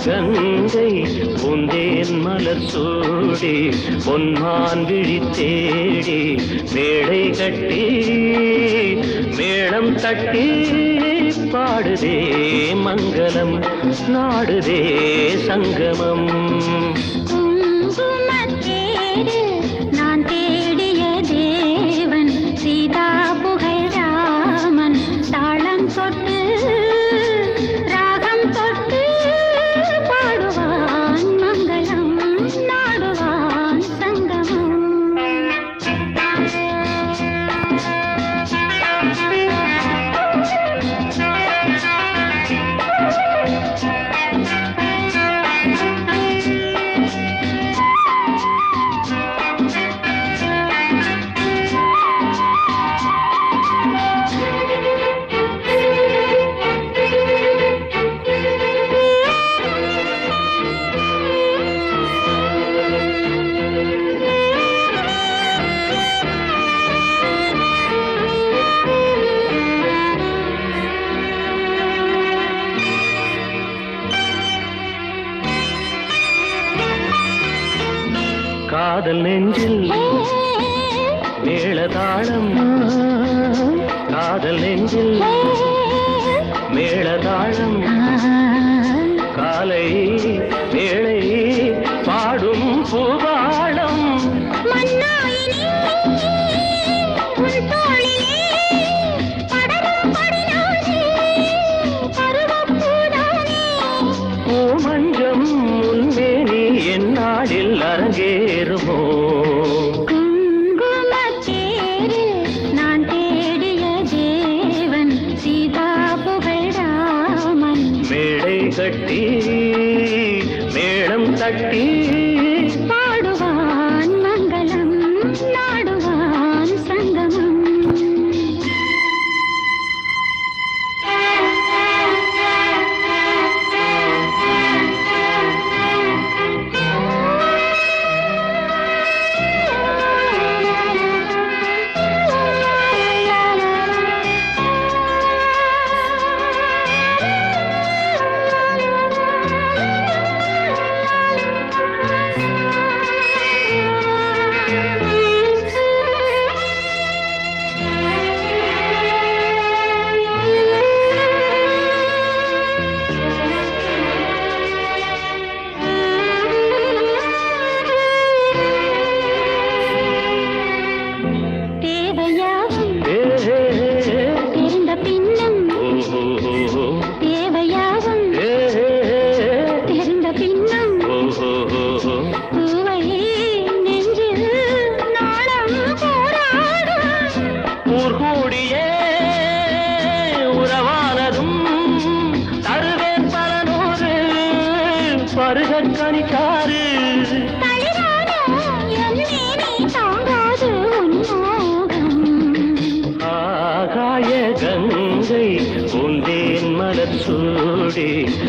கங்கை பூந்தேன் மலர் சூடி பொன்மான் விழி தேடி மேடை கட்டி மேளம் தட்டி பாடுதே மங்களம் நாடுதே சங்கமம். நான் தேடிய தேவன் சீதா புகழ் ராமன் தாளம் தொட்டு ராகம் தொட்டு பாடுவான் மங்களம் நாடுவான் சங்கமம். காதல் நெஞ்சில் மேளதாளம் காதல் நெஞ்சில் மேளதாளம் காலை வேளை பாடும் பூபாளம். பூமஞ்சம் முன்மேனி என்னாடில் அரங்கேறுமோ? நான் தேடிய தேவன் சீதா புகழ் ராமன் மேடை கட்டி மேளம் தட்டி பாடுவான் மங்களம் நாடுவான் சங்கமம். சூடி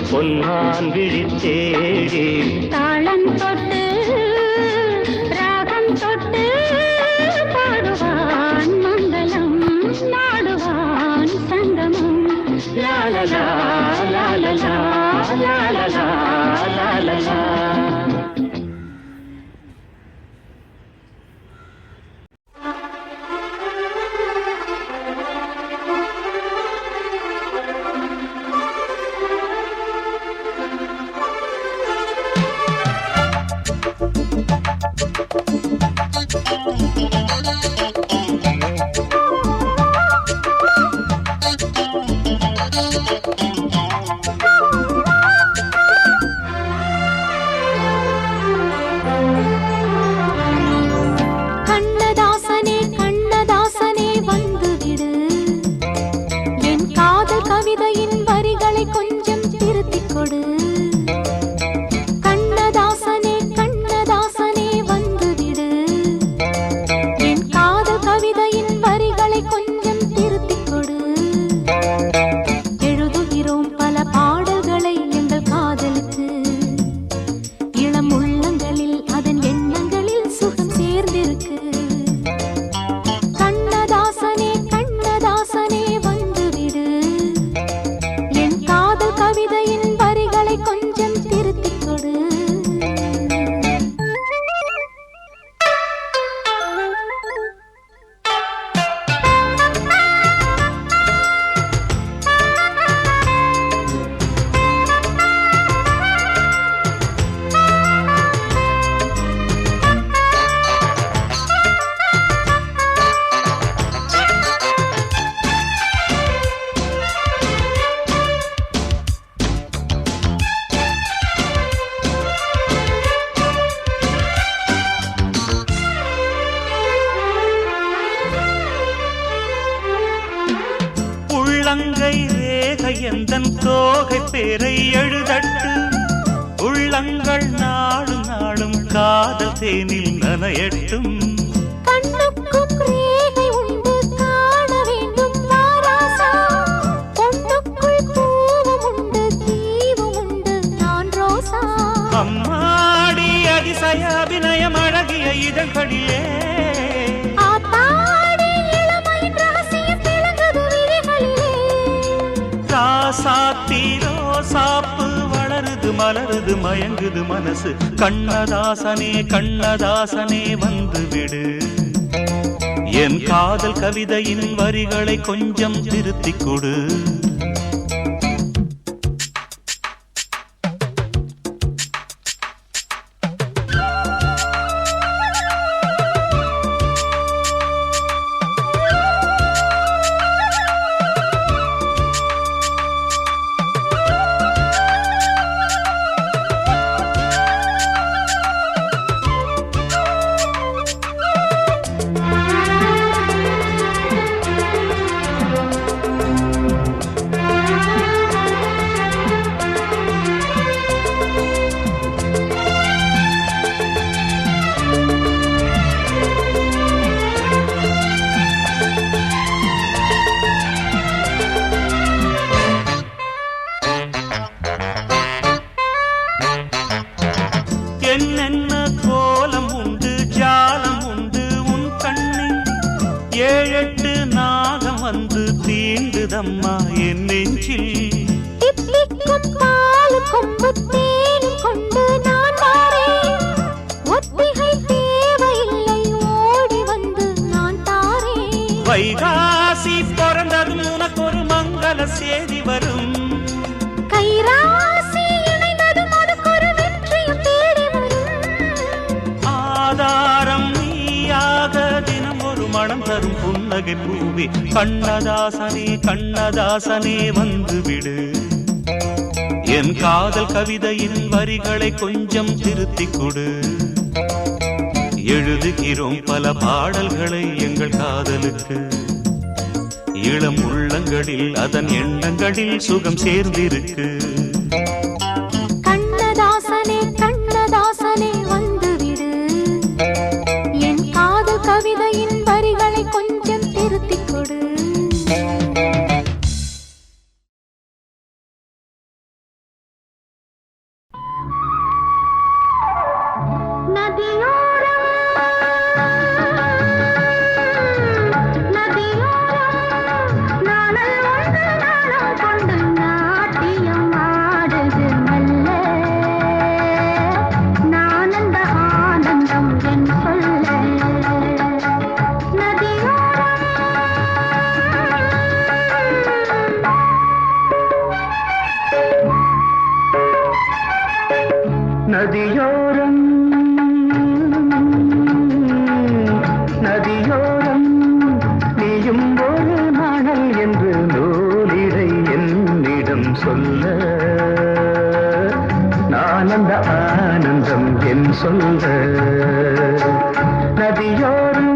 பொன்மான் விழி தேடி தாளம் தொட்டு ராகம் தொட்டு பாடுவான் மங்களம் நாடுவான் சங்கமம். லாலலா லாலலா லாலலா லாலலா. எந்தன் தோகை பேரை எழுதட்டு உள்ளங்கள் நாளும் நாளும் காதல் தேனில் நனையட்டும் கண்ணுக்கும் ரேகை உண்டு காண வேண்டும் வாராசா பொண்ணுக்குள் பூவும் உண்டு தீவும் உண்டு நான் ரோசா அம்மாடி அதிசய அபிநயம் அழகிய இதழ்களிலே ஆத்தாடி இளமையின் ரகசியம் விளங்குது விழிகளிலே ராசாத்தி ரோசாப்பு வளருது மலருது மயங்குது மனசு கண்ணதாசனே கண்ணதாசனே வந்து விடு என் காதல் கவிதையின் வரிகளை கொஞ்சம் திருத்திக் கொடு என்னென்ன கோலம் உண்டு ஜாலம் உண்டு உன் கண்ணில் ஏழெட்டு நாகம் வந்து தீண்டுதம்மா என் நெஞ்சில் தித்திக்கும் பால் கொம்பு தேனும் கொண்டு நான் வாரேன் ஒத்திகை தேவையில்லை ஓடி வந்து நான் தாரேன் வைகாசி பிறந்ததும் உனக்கு ஒரு மங்கள செய்தி வரும் கைராசி இணைந்ததும் அதுக்கு ஒரு வெற்றியும் தேடி வரும் ஆதாரம் நீயாக தினம் ஒரு மனம் தரும் புன்னகை பூவே கண்ணதாசனே கண்ணதாசனே வந்து விடு என் காதல் கவிதையின் வரிகளை கொஞ்சம் திருத்திக் கொடு எழுதுகிறோம் பல பாடல்களை எங்கள் காதலுக்கு இளம் உள்ளங்களில் அதன் எண்ணங்களில் சுகம் சேர்ந்திருக்கு கண்ணதாசனே கண்ணதாசனே வந்து விடு என் காதல் கவிதையின் வரிகளை கொஞ்சம் திருத்திக் கொடு நதியோரம் நதியோரம் நீயும் ஒரு நாணல் என்று நூலிடை என்னிடம் சொல்ல நான் அந்த ஆனந்தம் என் சொல்ல நதியோரம்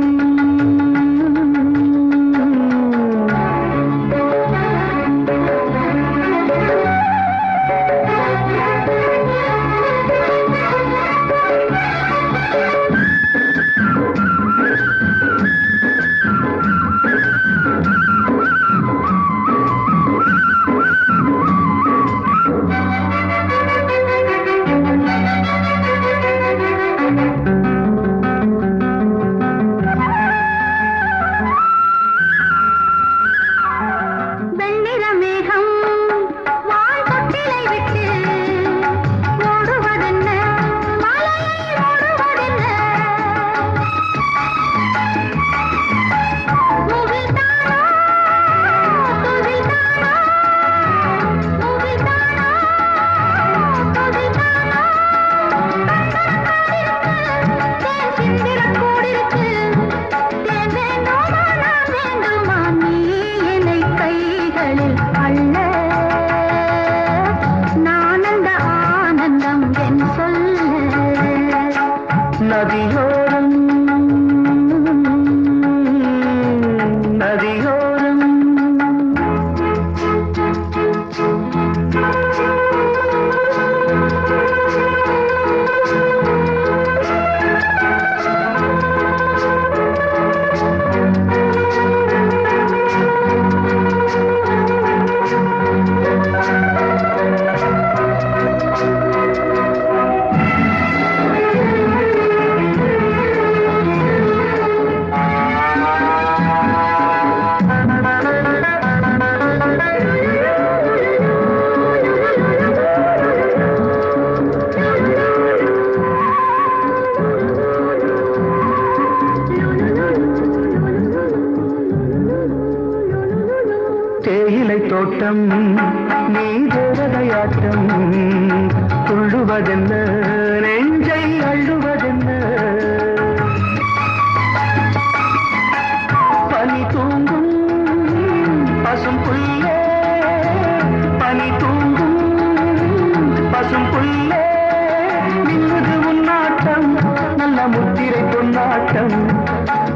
நதியோரம் நதியோரம் முத்தம் நீ தேவதையாட்டம் துள்ளுவதென்ன நெஞ்சை அள்ளுவதென்ன பனி தூங்கும் பசும் புல்லே பனி தூங்கும் பசும் புல்லே நின்றது உன்னாட்டம் நல்ல முத்திரை பொன்னாட்டம்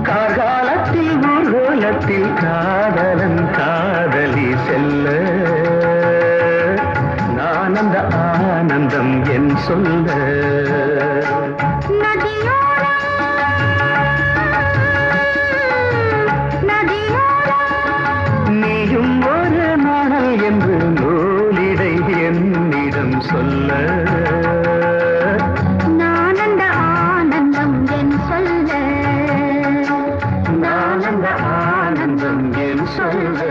கார்காலத்தில் ஊர்வலத்தில் காதலன் காதலி செல்ல நான் அந்த ஆனந்தம் என் சொல்ல நீயும் ஒரு நாணல் என்று நூலிடை என்னிடம் சொல்ல நான் அந்த ஆனந்தம் என் சொல்ல நான் அந்த ஆனந்தம் என் சொல்ல